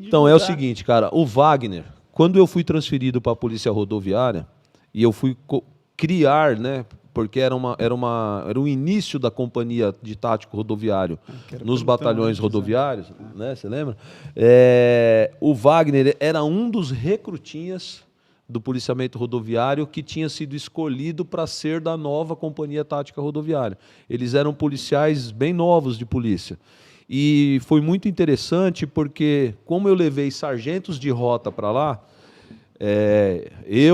Então, é o seguinte, cara, o Wagner, quando eu fui transferido para a Polícia Rodoviária, e eu fui criar, né, porque era o início da companhia de tático rodoviário nos batalhões rodoviários, né, você lembra? O Wagner era um dos recrutinhas do policiamento rodoviário que tinha sido escolhido para ser da nova companhia tática rodoviária. Eles eram policiais bem novos de polícia. E foi muito interessante porque, como eu levei sargentos de rota para lá,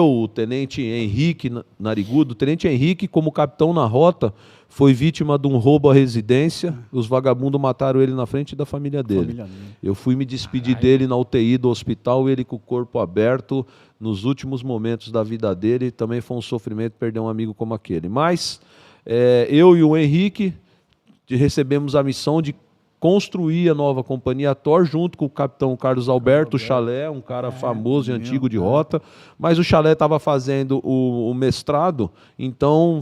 o tenente Henrique Narigudo, o tenente Henrique, como capitão na rota, foi vítima de um roubo à residência. Os vagabundos mataram ele na frente da família dele. Eu fui me despedir dele na UTI do hospital, ele com o corpo aberto, nos últimos momentos da vida dele. Também foi um sofrimento perder um amigo como aquele. Mas eu e o Henrique recebemos a missão de construir a nova companhia Thor junto com o capitão Carlos Alberto Chalé, um cara famoso e antigo de rota, mas o Chalé estava fazendo o mestrado, então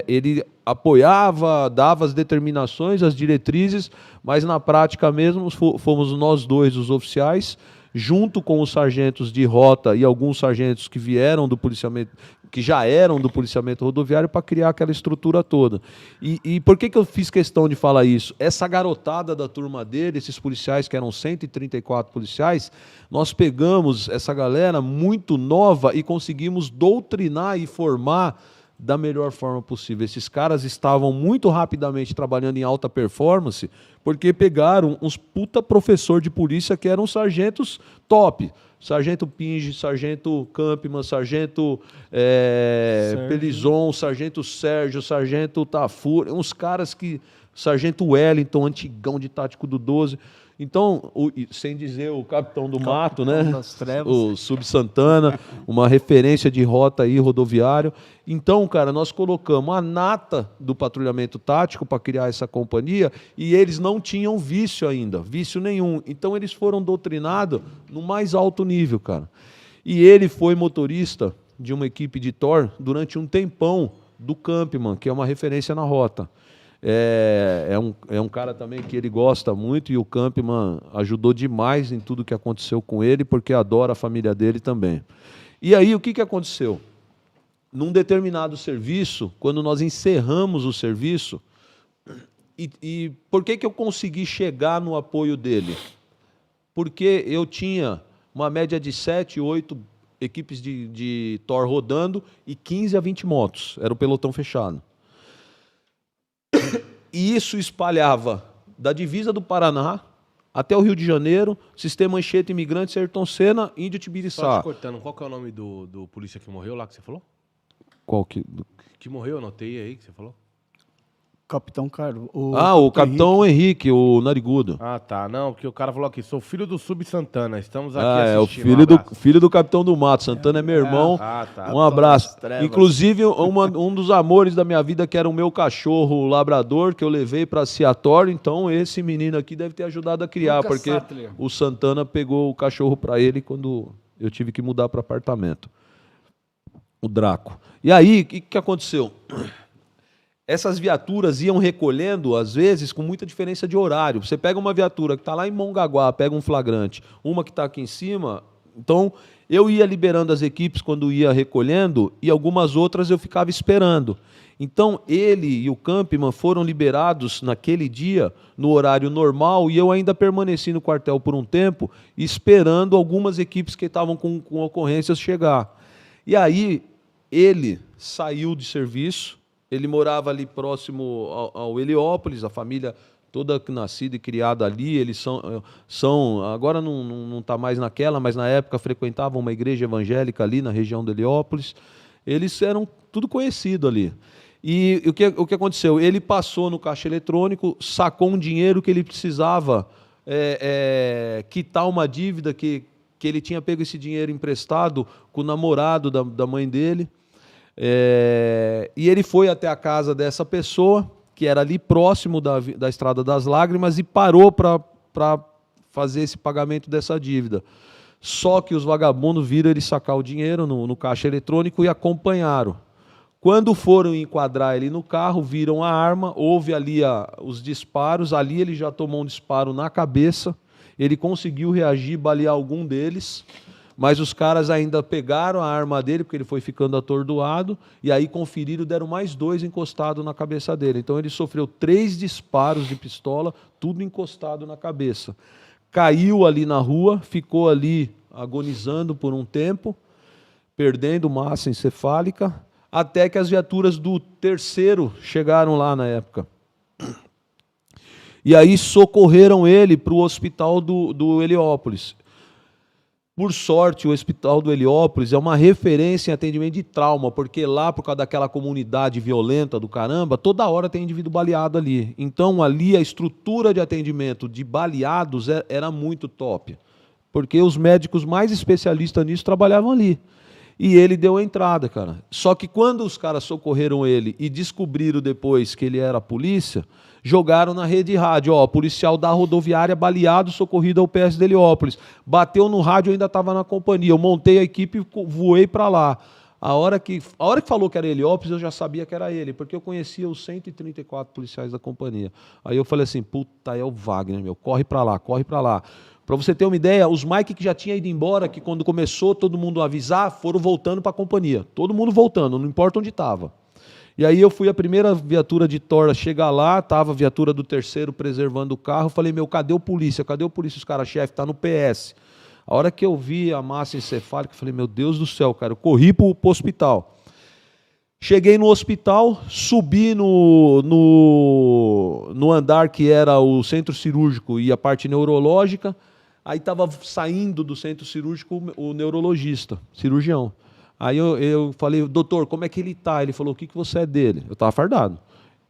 ele apoiava, dava as determinações, as diretrizes, mas na prática mesmo fomos nós dois os oficiais, junto com os sargentos de rota e alguns sargentos que vieram do policiamento, que já eram do policiamento rodoviário, para criar aquela estrutura toda. E por que eu fiz questão de falar isso? Essa garotada da turma dele, esses policiais, que eram 134 policiais, nós pegamos essa galera muito nova e conseguimos doutrinar e formar da melhor forma possível. Esses caras estavam muito rapidamente trabalhando em alta performance, porque pegaram uns puta professor de polícia que eram sargentos top. Sargento Pinge, Sargento Campman, Sargento Pelizon, Sargento Sérgio, Sargento Tafur, uns caras que... Sargento Wellington, antigão de tático do 12. Então, sem dizer o Capitão do Mato, né? Das Trevas. O Sub Santana, uma referência de rota aí, rodoviário. Então, cara, nós colocamos a nata do patrulhamento tático para criar essa companhia e eles não tinham vício ainda, vício nenhum. Então, eles foram doutrinados no mais alto nível, cara. E ele foi motorista de uma equipe de Thor durante um tempão do Campman, que é uma referência na rota. É um cara também que ele gosta muito e o Campman ajudou demais em tudo que aconteceu com ele, porque adora a família dele também. E aí, o que aconteceu? Num determinado serviço, quando nós encerramos o serviço, e por que eu consegui chegar no apoio dele? Porque eu tinha uma média de 7, 8 equipes de Thor rodando e 15 a 20 motos, era o pelotão fechado. E isso espalhava da divisa do Paraná até o Rio de Janeiro, Sistema Anchieta Imigrante, Ayrton Senna, Índio Tibiriçá. Só te cortando, qual que é o nome do polícia que morreu lá que você falou? Qual que... Que morreu, anotei aí que você falou. Capitão Carlos. O Capitão Henrique, o Narigudo. Ah, tá. Não, porque o cara falou aqui, sou filho do Sub Santana, estamos aqui o assistindo. filho do Capitão do Mato. Santana é meu irmão. Tá. Um abraço. Inclusive, um dos amores da minha vida, que era o meu cachorro labrador, que eu levei para Seattle. Então, esse menino aqui deve ter ajudado a criar, Lucas porque Sattler. o Santana pegou o cachorro para ele quando eu tive que mudar para apartamento. O Draco. E aí, o que aconteceu? Essas viaturas iam recolhendo, às vezes, com muita diferença de horário. Você pega uma viatura que está lá em Mongaguá, pega um flagrante, uma que está aqui em cima. Então, eu ia liberando as equipes quando ia recolhendo e algumas outras eu ficava esperando. Então, ele e o Campman foram liberados naquele dia, no horário normal, e eu ainda permaneci no quartel por um tempo, esperando algumas equipes que estavam com ocorrências chegar. E aí, ele saiu de serviço. Ele morava ali próximo ao Heliópolis, a família toda nascida e criada ali. Eles são agora não está mais naquela, mas na época frequentavam uma igreja evangélica ali na região do Heliópolis. Eles eram tudo conhecido ali. E o que aconteceu? Ele passou no caixa eletrônico, sacou um dinheiro que ele precisava quitar uma dívida que ele tinha pego esse dinheiro emprestado com o namorado da mãe dele. E ele foi até a casa dessa pessoa, que era ali próximo da Estrada das Lágrimas, e parou para fazer esse pagamento dessa dívida. Só que os vagabundos viram ele sacar o dinheiro no caixa eletrônico e acompanharam. Quando foram enquadrar ele no carro, viram a arma, houve ali os disparos, ali ele já tomou um disparo na cabeça, Ele conseguiu reagir, balear algum deles, mas os caras ainda pegaram a arma dele, porque ele foi ficando atordoado, e aí conferiram, deram mais 2 encostados na cabeça dele. Então ele sofreu 3 disparos de pistola, tudo encostado na cabeça. Caiu ali na rua, ficou ali agonizando por um tempo, perdendo massa encefálica, até que as viaturas do terceiro chegaram lá na época. E aí socorreram ele para o hospital do Heliópolis. Por sorte, o hospital do Heliópolis é uma referência em atendimento de trauma, porque lá, por causa daquela comunidade violenta do caramba, toda hora tem indivíduo baleado ali. Então, ali, a estrutura de atendimento de baleados era muito top, porque os médicos mais especialistas nisso trabalhavam ali. E ele deu a entrada, cara. Só que quando os caras socorreram ele e descobriram depois que ele era a polícia, jogaram na rede rádio, ó, policial da rodoviária baleado, socorrido ao PS de Heliópolis. Bateu no rádio, eu ainda estava na companhia. Eu montei a equipe e voei para lá. A hora que falou que era Heliópolis, eu já sabia que era ele, porque eu conhecia os 134 policiais da companhia. Aí eu falei assim, puta, é o Wagner, meu, corre para lá, corre para lá. Para você ter uma ideia, os Mike que já tinha ido embora, que quando começou todo mundo a avisar, foram voltando para a companhia. Todo mundo voltando, não importa onde estava. E aí eu fui a primeira viatura de Tora chegar lá, estava a viatura do terceiro preservando o carro. Falei, meu, cadê o polícia? Cadê o polícia? Os caras, chefe, está no PS. A hora que eu vi a massa encefálica, eu falei, meu Deus do céu, cara. Eu corri para o hospital. Cheguei no hospital, subi no andar que era o centro cirúrgico e a parte neurológica. Aí estava saindo do centro cirúrgico o neurologista, cirurgião. Aí eu falei, doutor, como é que ele está? Ele falou, o que você é dele? Eu estava fardado.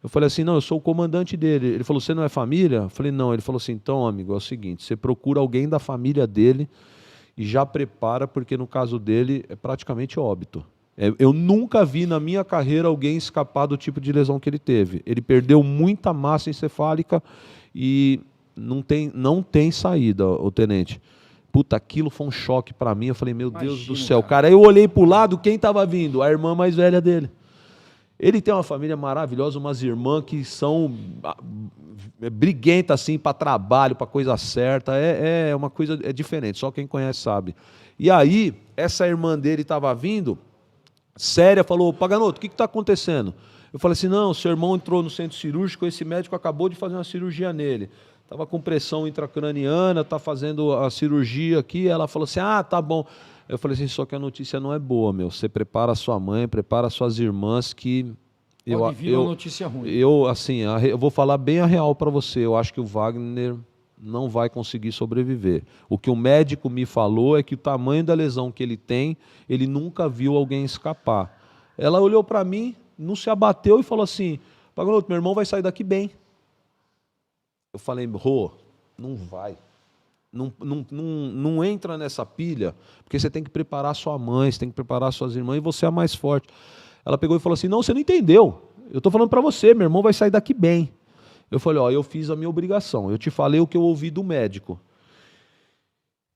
Eu falei assim, não, eu sou o comandante dele. Ele falou, você não é família? Eu falei, não. Ele falou assim, então, amigo, é o seguinte, você procura alguém da família dele e já prepara, porque no caso dele é praticamente óbito. Eu nunca vi na minha carreira alguém escapar do tipo de lesão que ele teve. Ele perdeu muita massa encefálica e não tem saída, o tenente. Puta, aquilo foi um choque para mim. Eu falei, meu Deus do céu, cara. Aí eu olhei para o lado, quem estava vindo? A irmã mais velha dele. Ele tem uma família maravilhosa, umas irmãs que são briguentas assim para trabalho, para coisa certa. É uma coisa diferente, só quem conhece sabe. E aí, essa irmã dele estava vindo, séria, falou, Paganoto, o que está acontecendo? Eu falei assim, não, seu irmão entrou no centro cirúrgico, esse médico acabou de fazer uma cirurgia nele. Estava com pressão intracraniana, está fazendo a cirurgia aqui. Ela falou assim, ah, tá bom. Eu falei assim, só que a notícia não é boa, meu. Você prepara a sua mãe, prepara as suas irmãs, que... Pode vir uma notícia ruim. Eu vou falar bem a real para você. Eu acho que o Wagner não vai conseguir sobreviver. O que o médico me falou é que o tamanho da lesão que ele tem, ele nunca viu alguém escapar. Ela olhou para mim, não se abateu e falou assim, Paganoto, meu irmão vai sair daqui bem. Eu falei, Rô, não vai. Não entra nessa pilha, porque você tem que preparar sua mãe, você tem que preparar suas irmãs e você é a mais forte. Ela pegou e falou assim, não, você não entendeu. Eu estou falando para você, meu irmão vai sair daqui bem. Eu falei, ó, eu fiz a minha obrigação. Eu te falei o que eu ouvi do médico.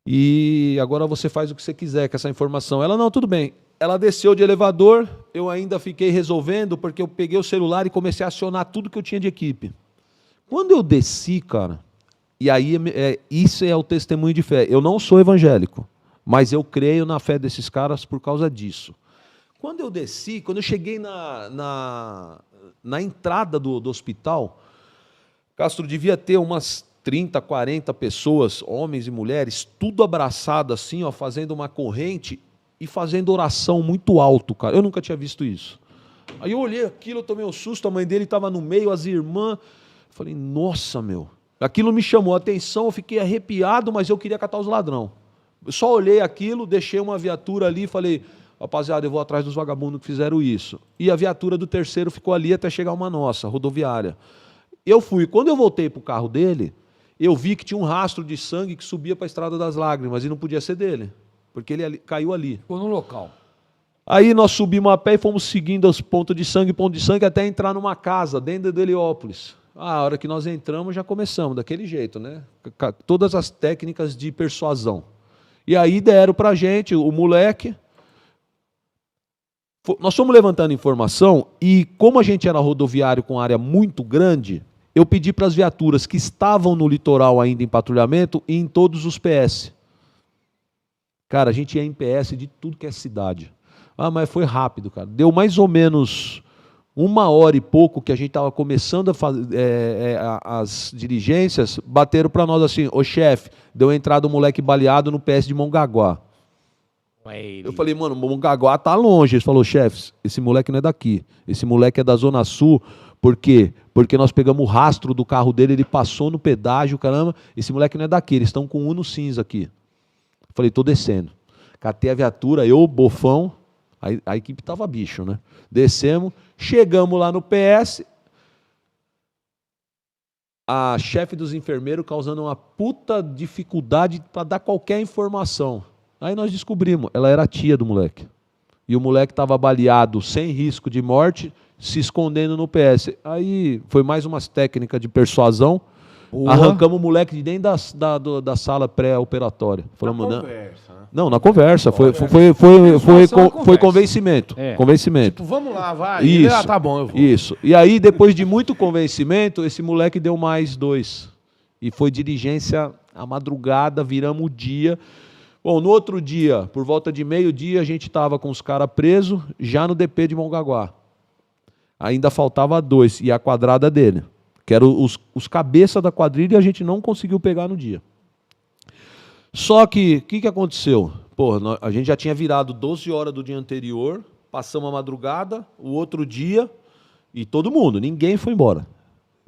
E agora você faz o que você quiser com essa informação. Ela, não, tudo bem. Ela desceu de elevador, eu ainda fiquei resolvendo, porque eu peguei o celular e comecei a acionar tudo que eu tinha de equipe. Quando eu desci, cara, e aí isso é o testemunho de fé. Eu não sou evangélico, mas eu creio na fé desses caras por causa disso. Quando eu desci, quando eu cheguei na entrada do hospital, Castro, devia ter umas 30, 40 pessoas, homens e mulheres, tudo abraçado assim, ó, fazendo uma corrente e fazendo oração muito alto, cara. Eu nunca tinha visto isso. Aí eu olhei aquilo, eu tomei um susto, a mãe dele estava no meio, as irmãs... Falei, nossa, meu. Aquilo me chamou a atenção, eu fiquei arrepiado, mas eu queria catar os ladrão. Eu só olhei aquilo, deixei uma viatura ali e falei, rapaziada, eu vou atrás dos vagabundos que fizeram isso. E a viatura do terceiro ficou ali até chegar uma nossa, rodoviária. Eu fui. Quando eu voltei para o carro dele, eu vi que tinha um rastro de sangue que subia para a Estrada das Lágrimas, e não podia ser dele, porque ele caiu ali. Ficou no local. Aí nós subimos a pé e fomos seguindo os pontos de sangue, até entrar numa casa, dentro de Heliópolis. A hora que nós entramos, já começamos, daquele jeito, né? Todas as técnicas de persuasão. E aí deram para a gente, o moleque. Nós fomos levantando informação e, como a gente era rodoviário com área muito grande, eu pedi para as viaturas que estavam no litoral ainda em patrulhamento e em todos os PS. Cara, a gente ia em PS de tudo que é cidade. Ah, mas foi rápido, cara. Deu mais ou menos 1 hora e pouco que a gente estava começando a fazer as diligências, bateram para nós assim, ô chefe, deu entrada um moleque baleado no PS de Mongaguá. Eu falei, mano, Mongaguá tá longe. Ele falou, chefe, esse moleque não é daqui. Esse moleque é da Zona Sul. Por quê? Porque nós pegamos o rastro do carro dele, ele passou no pedágio, caramba. Esse moleque não é daqui, eles estão com Uno cinza aqui. Eu falei, tô descendo. Catei a viatura, eu, Bofão, a equipe tava bicho, né? Descemos, chegamos lá no PS, a chefe dos enfermeiros causando uma puta dificuldade para dar qualquer informação. Aí nós descobrimos, ela era a tia do moleque. E o moleque estava baleado, sem risco de morte, se escondendo no PS. Aí foi mais umas técnicas de persuasão. Boa. Arrancamos o moleque de dentro da sala pré-operatória. Falamos, na conversa, né? Não, na conversa. Foi convencimento. Convencimento. Tipo, vamos lá, vai. Isso, tá bom, eu vou. Isso. E aí, depois de muito convencimento, esse moleque deu mais 2. E foi diligência à madrugada, viramos o dia. Bom, no outro dia, por volta de meio-dia, a gente estava com os caras presos, já no DP de Mongaguá. Ainda faltava 2, e a quadrada dele, que eram os cabeças da quadrilha, e a gente não conseguiu pegar no dia. Só que, o que aconteceu? Pô, a gente já tinha virado 12 horas do dia anterior, passamos a madrugada, o outro dia, e todo mundo, ninguém foi embora,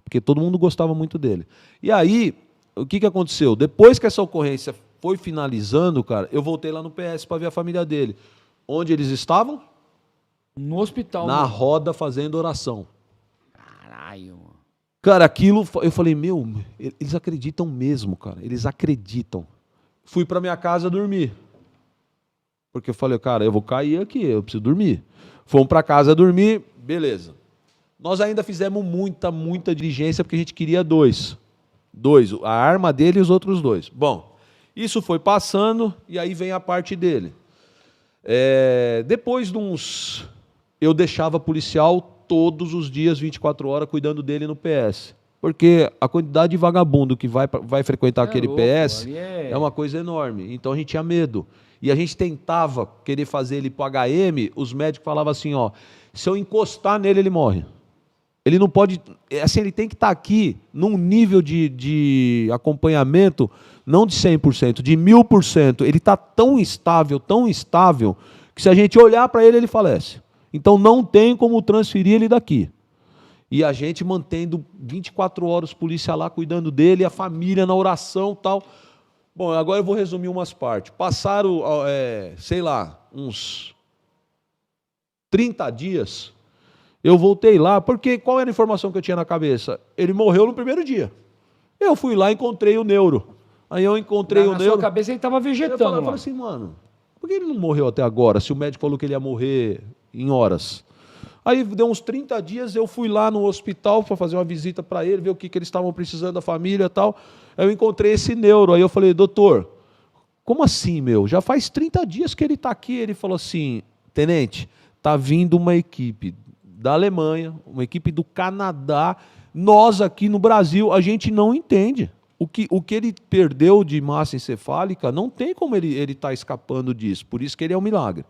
porque todo mundo gostava muito dele. E aí, o que aconteceu? Depois que essa ocorrência foi finalizando, cara, eu voltei lá no PS para ver a família dele. Onde eles estavam? No hospital. Na roda fazendo oração. Caralho. Cara, aquilo, eu falei, meu, eles acreditam mesmo, cara. Eles acreditam. Fui para minha casa dormir. Porque eu falei, cara, eu vou cair aqui, eu preciso dormir. Fomos para casa dormir, beleza. Nós ainda fizemos muita diligência porque a gente queria 2. 2, a arma dele e os outros 2. Bom, isso foi passando e aí vem a parte dele. Depois de uns... Eu deixava policial todos os dias, 24 horas, cuidando dele no PS. Porque a quantidade de vagabundo que vai frequentar aquele louco, PS é uma coisa enorme. Então a gente tinha medo. E a gente tentava querer fazer ele para o HM, os médicos falavam assim, ó, se eu encostar nele, ele morre. Ele não pode... Assim, ele tem que estar aqui num nível de acompanhamento, não de 100%, de 1000%. Ele está tão estável, que se a gente olhar para ele, ele falece. Então não tem como transferir ele daqui. E a gente mantendo 24 horas polícia lá, cuidando dele, a família na oração e tal. Bom, agora eu vou resumir umas partes. Passaram, sei lá, uns 30 dias... Eu voltei lá, porque qual era a informação que eu tinha na cabeça? Ele morreu no primeiro dia. Eu fui lá e encontrei o neuro. Aí eu encontrei o neuro. Na sua cabeça ele estava vegetando. Eu falei assim, mano, por que ele não morreu até agora, se o médico falou que ele ia morrer em horas? Aí deu uns 30 dias, eu fui lá no hospital para fazer uma visita para ele, ver o que eles estavam precisando da família e tal. Aí eu encontrei esse neuro. Aí eu falei, doutor, como assim, meu? Já faz 30 dias que ele está aqui. Ele falou assim, tenente, está vindo uma equipe da Alemanha, uma equipe do Canadá, nós aqui no Brasil, a gente não entende. O que ele perdeu de massa encefálica, não tem como ele estar escapando disso, por isso que ele é um milagre.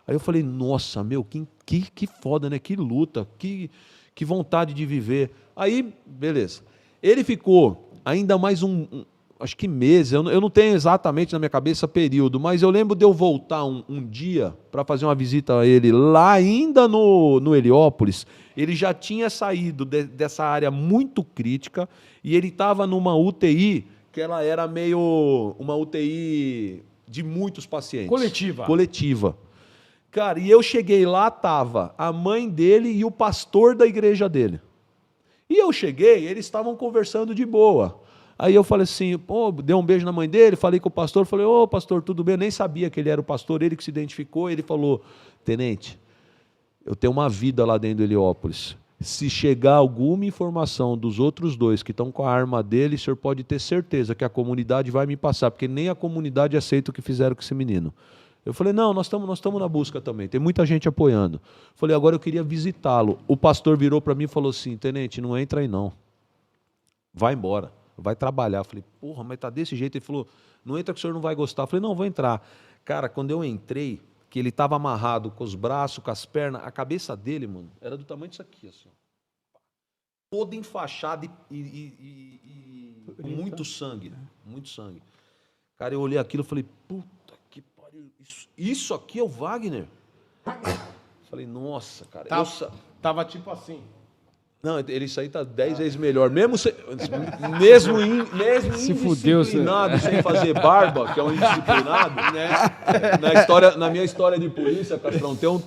Aí eu falei, nossa, meu, que foda, né? Que luta, que vontade de viver. Aí, beleza. Ele ficou ainda mais acho que meses, eu não tenho exatamente na minha cabeça período, mas eu lembro de eu voltar um dia para fazer uma visita a ele lá ainda no Heliópolis. Ele já tinha saído dessa área muito crítica e ele estava numa UTI que ela era meio uma UTI de muitos pacientes. Coletiva. Cara, e eu cheguei lá, tava a mãe dele e o pastor da igreja dele. E eu cheguei, eles estavam conversando de boa. Aí eu falei assim, pô, dei um beijo na mãe dele, falei com o pastor, falei, ô pastor, tudo bem? Eu nem sabia que ele era o pastor, ele que se identificou, ele falou, tenente, eu tenho uma vida lá dentro do Heliópolis. Se chegar alguma informação dos outros 2 que estão com a arma dele, o senhor pode ter certeza que a comunidade vai me passar, porque nem a comunidade aceita o que fizeram com esse menino. Eu falei, não, nós estamos na busca também, tem muita gente apoiando. Falei, agora eu queria visitá-lo. O pastor virou para mim e falou assim, tenente, não entra aí não. vai embora, vai trabalhar. Eu falei, porra, mas tá desse jeito. Ele falou, não entra que o senhor não vai gostar. Eu falei, não, vou entrar. Cara, quando eu entrei, que ele tava amarrado com os braços, com as pernas, a cabeça dele, mano, era do tamanho disso aqui, assim. Toda enfaixada e muito sangue, muito sangue. Cara, eu olhei aquilo e falei, puta que pariu, isso aqui é o Wagner? Falei, nossa, cara. Tava tipo assim. Não, isso aí tá 10 vezes melhor. Mesmo Se fudeu, indisciplinado, sem fazer barba, que é um indisciplinado, né? Na minha história de polícia, Castrão, tem um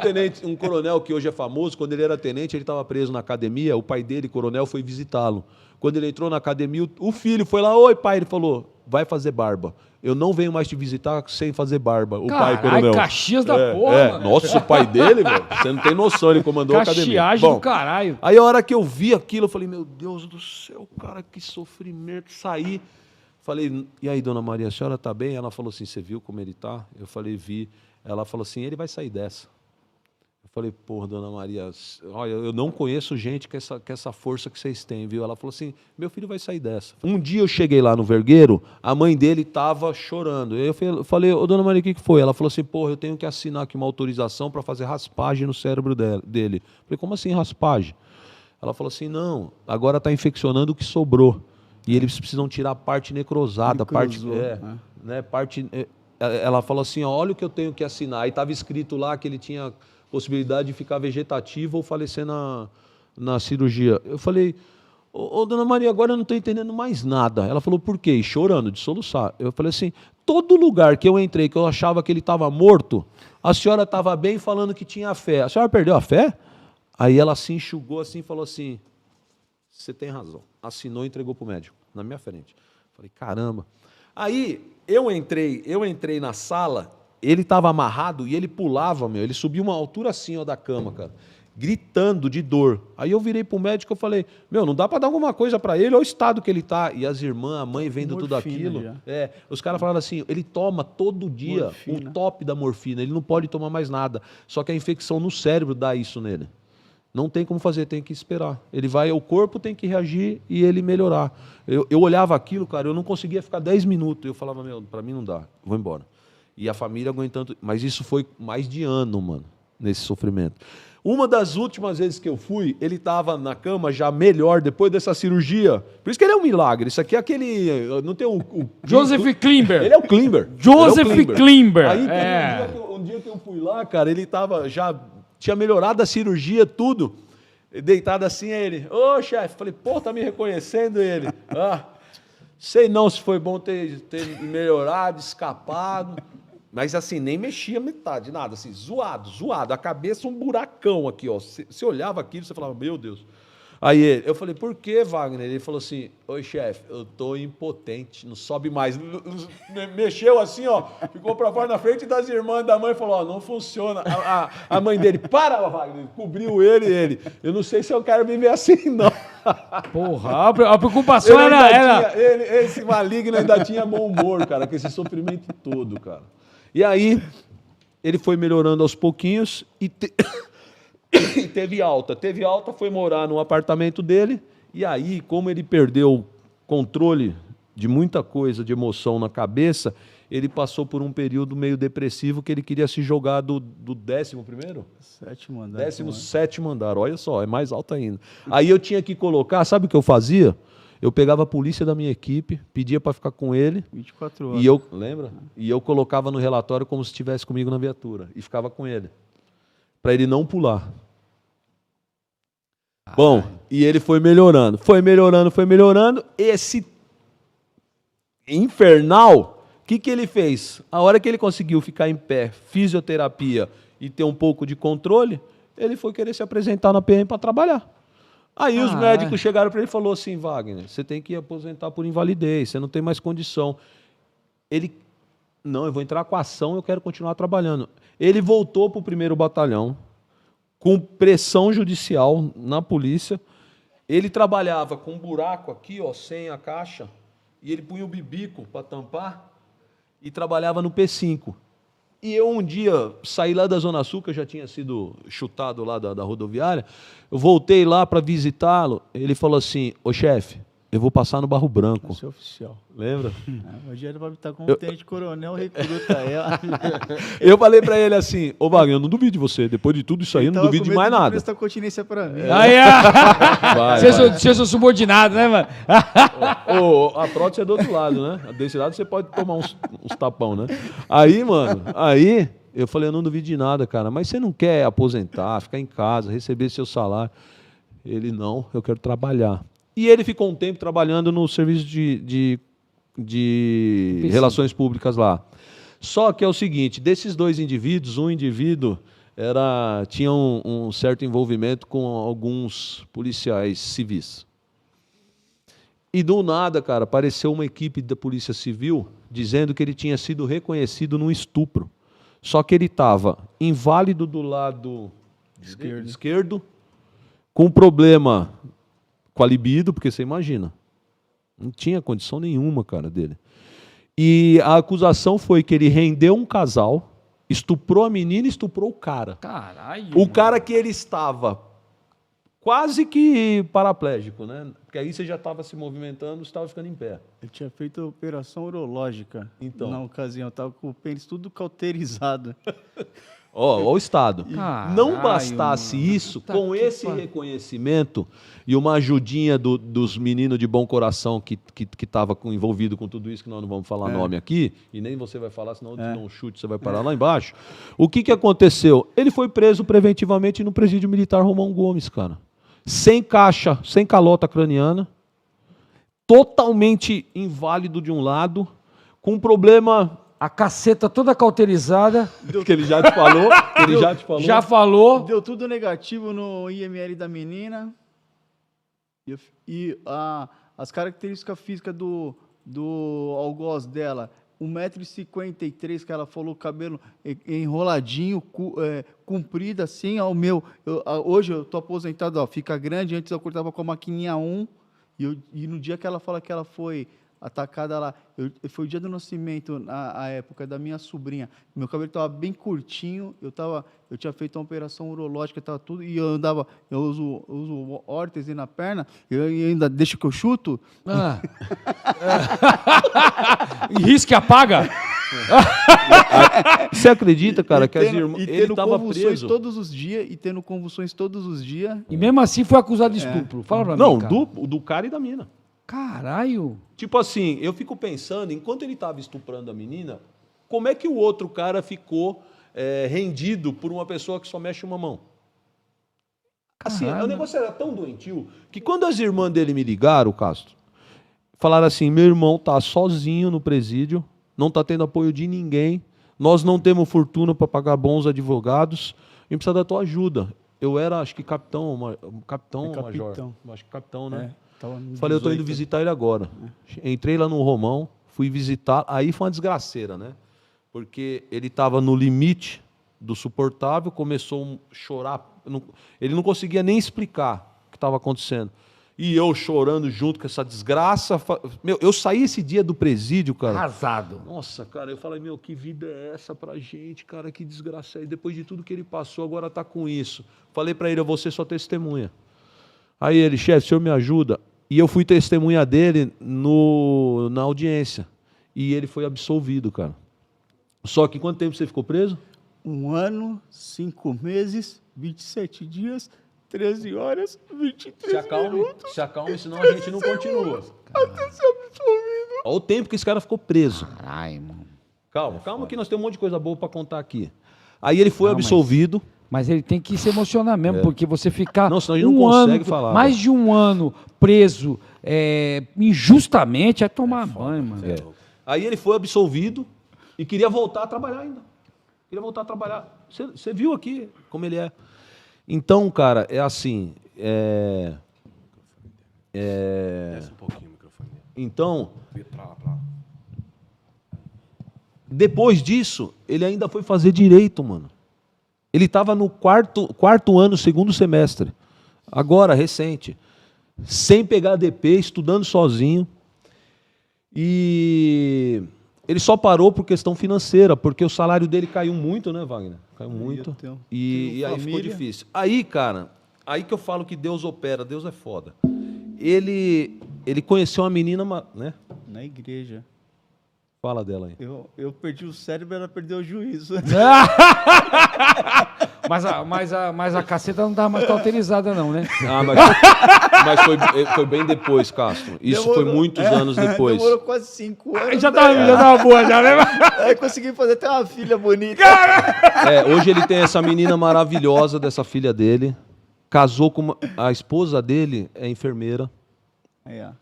tenente, um coronel que hoje é famoso. Quando ele era tenente, ele estava preso na academia. O pai dele, coronel, foi visitá-lo. Quando ele entrou na academia, o filho foi lá, oi, pai. Ele falou, vai fazer barba. Eu não venho mais te visitar sem fazer barba. O pai, coronel. Caxias da porra, mano. Nossa, o pai dele, velho, você não tem noção, ele comandou a academia. Caxiagem do caralho. Aí a hora que eu vi aquilo, eu falei, meu Deus do céu, cara, que sofrimento, saí. Falei, e aí, dona Maria, a senhora tá bem? Ela falou assim, você viu como ele tá? Eu falei, vi. Ela falou assim, ele vai sair dessa. Eu falei, porra, dona Maria, olha, eu não conheço gente com essa força que vocês têm, viu? Ela falou assim, meu filho vai sair dessa. Um dia eu cheguei lá no Vergueiro, a mãe dele estava chorando. Eu falei, ô, dona Maria, o que foi? Ela falou assim, porra, eu tenho que assinar aqui uma autorização para fazer raspagem no cérebro dele. Eu falei, como assim raspagem? Ela falou assim, não, agora está infeccionando o que sobrou. E eles precisam tirar a parte necrosada, ela falou assim, olha o que eu tenho que assinar. Aí estava escrito lá que ele tinha possibilidade de ficar vegetativo ou falecer na cirurgia. Eu falei, ô, dona Maria, agora eu não estou entendendo mais nada. Ela falou, por quê? E chorando, de soluçar. Eu falei assim, todo lugar que eu entrei, que eu achava que ele estava morto, a senhora estava bem falando que tinha fé. A senhora perdeu a fé? Aí ela se enxugou assim e falou assim, você tem razão. Assinou e entregou para o médico, na minha frente. Falei, caramba. Aí eu entrei na sala, ele estava amarrado e ele pulava, ele subia uma altura assim, ó, da cama, cara, gritando de dor. Aí eu virei pro médico e falei, não dá para dar alguma coisa para ele, olha o estado que ele tá. E as irmãs, a mãe vendo tudo aquilo. Os caras falaram assim, ele toma todo dia morfina. O top da morfina, ele não pode tomar mais nada. Só que a infecção no cérebro dá isso nele. Não tem como fazer, tem que esperar. O corpo tem que reagir e ele melhorar. Eu olhava aquilo, cara, eu não conseguia ficar 10 minutos. Eu falava, para mim não dá, vou embora. E a família aguentando. Mas isso foi mais de ano, mano, nesse sofrimento. Uma das últimas vezes que eu fui, ele estava na cama já melhor, depois dessa cirurgia. Por isso que ele é um milagre. Isso aqui é aquele... Não tem Joseph Klimber. Ele é o Klimber. Joseph Klimber. Aí um dia que eu fui lá, cara, ele estava já... Tinha melhorado a cirurgia, tudo. Deitado assim, ele... Ô, chefe. Falei, pô, tá me reconhecendo ele. Sei não se foi bom ter melhorado, escapado... Mas assim, nem mexia metade, nada, assim, zoado. A cabeça um buracão aqui, ó. Você olhava aquilo, você falava, meu Deus. Aí eu falei, por que, Wagner? Ele falou assim, oi, chefe, eu tô impotente, não sobe mais. Mexeu assim, ó, ficou pra fora na frente das irmãs da mãe e falou, ó, não funciona. A mãe dele, para, Wagner, cobriu ele. Eu não sei se eu quero viver assim, não. Porra, a preocupação era... Esse maligno ainda tinha bom humor, cara, com esse sofrimento todo, cara. E aí, ele foi melhorando aos pouquinhos e teve alta. Teve alta, foi morar no apartamento dele. E aí, como ele perdeu o controle de muita coisa, de emoção na cabeça, ele passou por um período meio depressivo que ele queria se jogar do 11º? 7º andar. 17º andar, olha só, é mais alto ainda. Aí eu tinha que colocar, sabe o que eu fazia? Eu pegava a polícia da minha equipe, pedia para ficar com ele. 24 horas. Lembra? E eu colocava no relatório como se estivesse comigo na viatura. E ficava com ele. Para ele não pular. Bom, e ele foi melhorando. Foi melhorando. Esse infernal, o que ele fez? A hora que ele conseguiu ficar em pé, fisioterapia e ter um pouco de controle, ele foi querer se apresentar na PM para trabalhar. Aí os médicos chegaram para ele e falaram assim, Wagner, você tem que aposentar por invalidez, você não tem mais condição. Ele, não, eu vou entrar com a ação, eu quero continuar trabalhando. Ele voltou para o 1º Batalhão, com pressão judicial na polícia. Ele trabalhava com um buraco aqui, ó, sem a caixa, e ele punha o bibico para tampar, e trabalhava no P5. E eu um dia saí lá da Zona Sul, que eu já tinha sido chutado lá da rodoviária, eu voltei lá para visitá-lo, ele falou assim, ô chefe, eu vou passar no Barro Branco. Você é oficial. Lembra? Hoje ele vai estar como tenente-coronel, recruta ela. Eu falei pra ele assim, ô Wagner, eu não duvido de você, depois de tudo isso aí, eu não duvido de mais nada. Prestar continência pra mim. Aí, você é subordinado, né, mano? A prótese é do outro lado, né? Desse lado você pode tomar uns tapão, né? Aí, mano, eu falei, eu não duvido de nada, cara, mas você não quer aposentar, ficar em casa, receber seu salário? Ele, não, eu quero trabalhar. E ele ficou um tempo trabalhando no serviço de relações públicas lá. Só que é o seguinte, desses dois indivíduos, um indivíduo tinha um certo envolvimento com alguns policiais civis. E do nada, cara, apareceu uma equipe da Polícia Civil dizendo que ele tinha sido reconhecido num estupro. Só que ele estava inválido do lado esquerdo, com problema com a libido, porque você imagina, não tinha condição nenhuma, cara, dele. E a acusação foi que ele rendeu um casal, estuprou a menina e estuprou o cara. Caralho. O cara que ele estava quase que paraplégico, né? Porque aí você já estava se movimentando, você estava ficando em pé. Ele tinha feito a operação urológica na ocasião, estava com o pênis tudo cauterizado. Ó, o Estado. Caralho, não bastasse mano. isso, com esse reconhecimento e uma ajudinha dos meninos de bom coração que estavam envolvido com tudo isso, que nós não vamos falar nome aqui, e nem você vai falar, senão eu te dou um chute, você vai parar lá embaixo. O que aconteceu? Ele foi preso preventivamente no presídio militar Romão Gomes, cara. Sem caixa, sem calota craniana, totalmente inválido de um lado, com um problema... A caceta toda cauterizada. Que ele já te falou. Já falou. Deu tudo negativo no IML da menina. E as características físicas do algoz dela, 1,53 m, que ela falou, cabelo enroladinho, comprido assim, ao meu. Hoje eu estou aposentado, ó, fica grande, antes eu cortava com a maquininha 1, e no dia que ela fala que ela foi atacada lá, foi o dia do nascimento, a época da minha sobrinha, meu cabelo estava bem curtinho, eu tinha feito uma operação urológica, estava tudo, e eu uso órtese na perna, e ainda deixo que eu chuto. E risco que apaga. Você acredita, cara, que as irmãs... Ele estava preso todos os dias, e tendo convulsões todos os dias. E mesmo assim foi acusado de estupro. Fala pra mim, não, cara. do cara e da mina. Caralho. Tipo assim, eu fico pensando, enquanto ele estava estuprando a menina, como é que o outro cara ficou rendido por uma pessoa que só mexe uma mão? Assim, o negócio era tão doentio que quando as irmãs dele me ligaram, Castro, falaram assim, meu irmão tá sozinho no presídio, não tá tendo apoio de ninguém, nós não temos fortuna para pagar bons advogados, a gente precisa da tua ajuda. Eu era, acho que capitão ou major? Acho que capitão, né? Falei, eu tô indo visitar ele agora. Entrei lá no Romão, fui visitar, aí foi uma desgraceira, né? Porque ele estava no limite do suportável, começou a chorar, ele não conseguia nem explicar o que estava acontecendo. E eu chorando junto com essa desgraça. Meu, eu saí esse dia do presídio, cara. Arrasado. Nossa, cara, eu falei, meu, que vida é essa pra gente, cara, que desgraça é. Depois de tudo que ele passou, agora tá com isso. Falei pra ele, eu vou ser sua testemunha. Aí ele, chefe, o senhor me ajuda? E eu fui testemunha dele na audiência. E ele foi absolvido, cara. Só que quanto tempo você ficou preso? 1 ano, 5 meses, 27 dias, 13 horas, 23 minutos. Se acalme, senão a gente não continua. Até ser absolvido. Olha o tempo que esse cara ficou preso. Caralho, mano. Calma que nós temos um monte de coisa boa para contar aqui. Aí ele foi absolvido. Mas ele tem que se emocionar mesmo, porque você ficar não, senão a gente não consegue falar. Mais de 1 ano preso injustamente, é tomar banho, mano. Aí ele foi absolvido e queria voltar a trabalhar ainda. Queria voltar a trabalhar. Você viu aqui como ele é. Então, cara, é assim. Desce um pouquinho o microfone. Então, Pra lá. depois disso, ele ainda foi fazer direito, mano. Ele estava no quarto ano, 2º semestre. Agora, recente. Sem pegar DP, estudando sozinho. E Ele só parou por questão financeira, porque o salário dele caiu muito, né, Wagner? Caiu muito. tenho E aí ficou família. difícil. Aí, cara, aí que eu falo que Deus opera, Deus é foda. Ele conheceu uma menina, né? Na igreja. Fala dela aí. Eu perdi o cérebro, ela perdeu o juízo. Mas a caceta não tava mais cauterizada, não, né? Ah, mas foi bem depois, Castro. Isso foi muitos anos depois. Demorou quase 5 anos. Já tava boa, já, né? Aí consegui fazer até uma filha bonita. Hoje ele tem essa menina maravilhosa dessa filha dele. Casou com a esposa dele, é enfermeira. Aí, ó.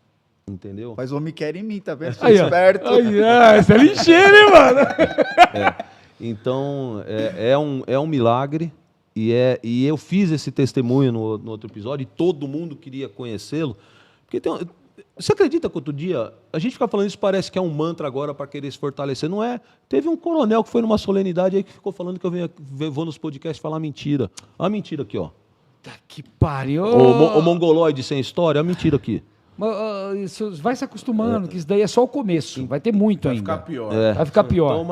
Entendeu? Mas o homem quer em mim, tá vendo? Sou Aí, ó. esperto. Essa é ligeira, hein, mano? Então, é um milagre. E eu fiz esse testemunho no outro episódio e todo mundo queria conhecê-lo. Porque você acredita que outro dia, a gente fica falando isso, parece que é um mantra agora para querer se fortalecer. Não é? Teve um coronel que foi numa solenidade aí que ficou falando que vou nos podcasts falar mentira. Olha a mentira aqui, ó. Que pariu. O mongoloide sem história, olha a mentira aqui. Isso vai se acostumando, que isso daí é só o começo. Vai ter muito ainda. Vai ficar pior. Vai ficar pior. Então,